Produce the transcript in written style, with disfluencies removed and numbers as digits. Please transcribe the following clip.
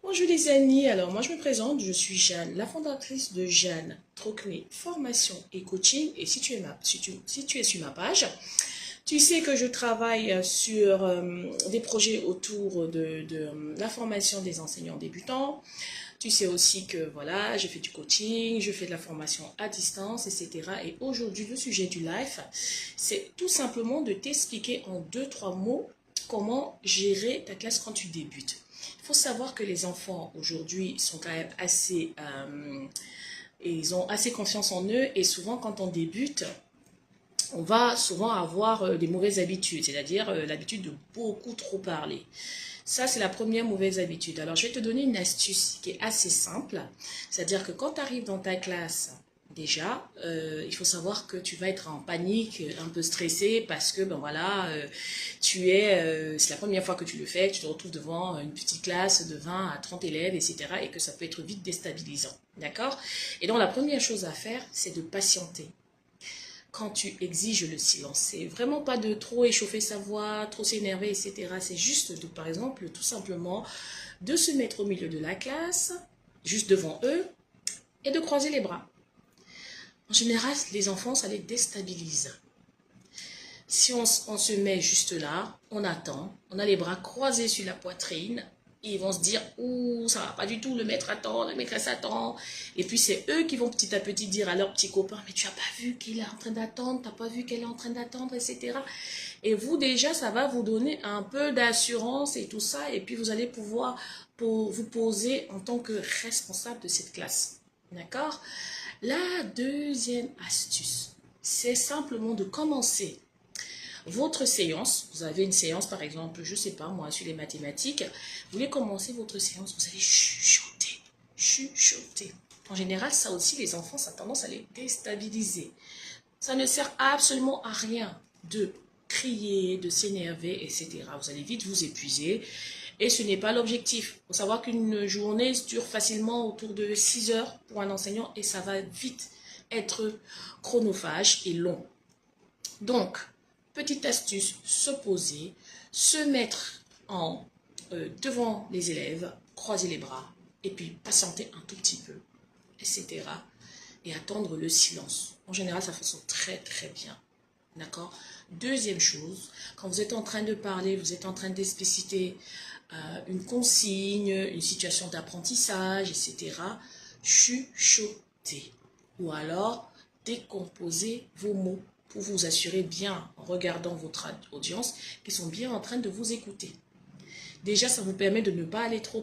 Bonjour les amis, alors moi je me présente, je suis Jeanne, la fondatrice de Jeanne Trocmé Formation et Coaching. Et si tu es sur ma page, tu sais que je travaille sur des projets autour de la formation des enseignants débutants. Tu sais aussi que voilà, je fais du coaching, je fais de la formation à distance, etc. Et aujourd'hui, le sujet du live, c'est tout simplement de t'expliquer en deux, trois mots comment gérer ta classe quand tu débutes. Il faut savoir que les enfants aujourd'hui sont quand même ils ont assez confiance en eux, et souvent quand on débute, on va souvent avoir des mauvaises habitudes, c'est-à-dire l'habitude de beaucoup trop parler. Ça, c'est la première mauvaise habitude. Alors, je vais te donner une astuce qui est assez simple. C'est-à-dire que quand tu arrives dans ta classe, déjà, il faut savoir que tu vas être en panique, un peu stressé, parce que, ben voilà, c'est la première fois que tu le fais, tu te retrouves devant une petite classe de 20 à 30 élèves, etc. et que ça peut être vite déstabilisant. D'accord? Et donc, la première chose à faire, c'est de patienter quand tu exiges le silence. C'est vraiment pas de trop échauffer sa voix, trop s'énerver, etc. C'est juste de, par exemple, tout simplement, de se mettre au milieu de la classe, juste devant eux, et de croiser les bras. En général, les enfants, ça les déstabilise. Si on se met juste là, on attend, on a les bras croisés sur la poitrine, et ils vont se dire, ouh, ça va pas du tout, le maître attend, la maîtresse attend. Et puis c'est eux qui vont petit à petit dire à leurs petits copains, mais tu n'as pas vu qu'il est en train d'attendre, tu n'as pas vu qu'elle est en train d'attendre, etc. Et vous déjà, ça va vous donner un peu d'assurance et tout ça, et puis vous allez pouvoir vous poser en tant que responsable de cette classe. D'accord? La deuxième astuce, c'est simplement de commencer votre séance. Vous avez une séance, par exemple, je ne sais pas moi, sur les mathématiques. Vous voulez commencer votre séance, vous allez chuchoter. Chuchoter. En général, ça aussi, les enfants, ça a tendance à les déstabiliser. Ça ne sert absolument à rien de crier, de s'énerver, etc. Vous allez vite vous épuiser. Et ce n'est pas l'objectif. Il faut savoir qu'une journée dure facilement autour de 6 heures pour un enseignant, et ça va vite être chronophage et long. Donc, petite astuce, se poser, se mettre devant les élèves, croiser les bras, et puis patienter un tout petit peu, etc. Et attendre le silence. En général, ça fonctionne très très bien. D'accord? Deuxième chose, quand vous êtes en train de parler, vous êtes en train d'expliciter une consigne, une situation d'apprentissage, etc., chuchotez. Ou alors, décomposez vos mots pour vous assurer bien, en regardant votre audience, qu'ils sont bien en train de vous écouter. Déjà, ça vous permet de ne pas aller trop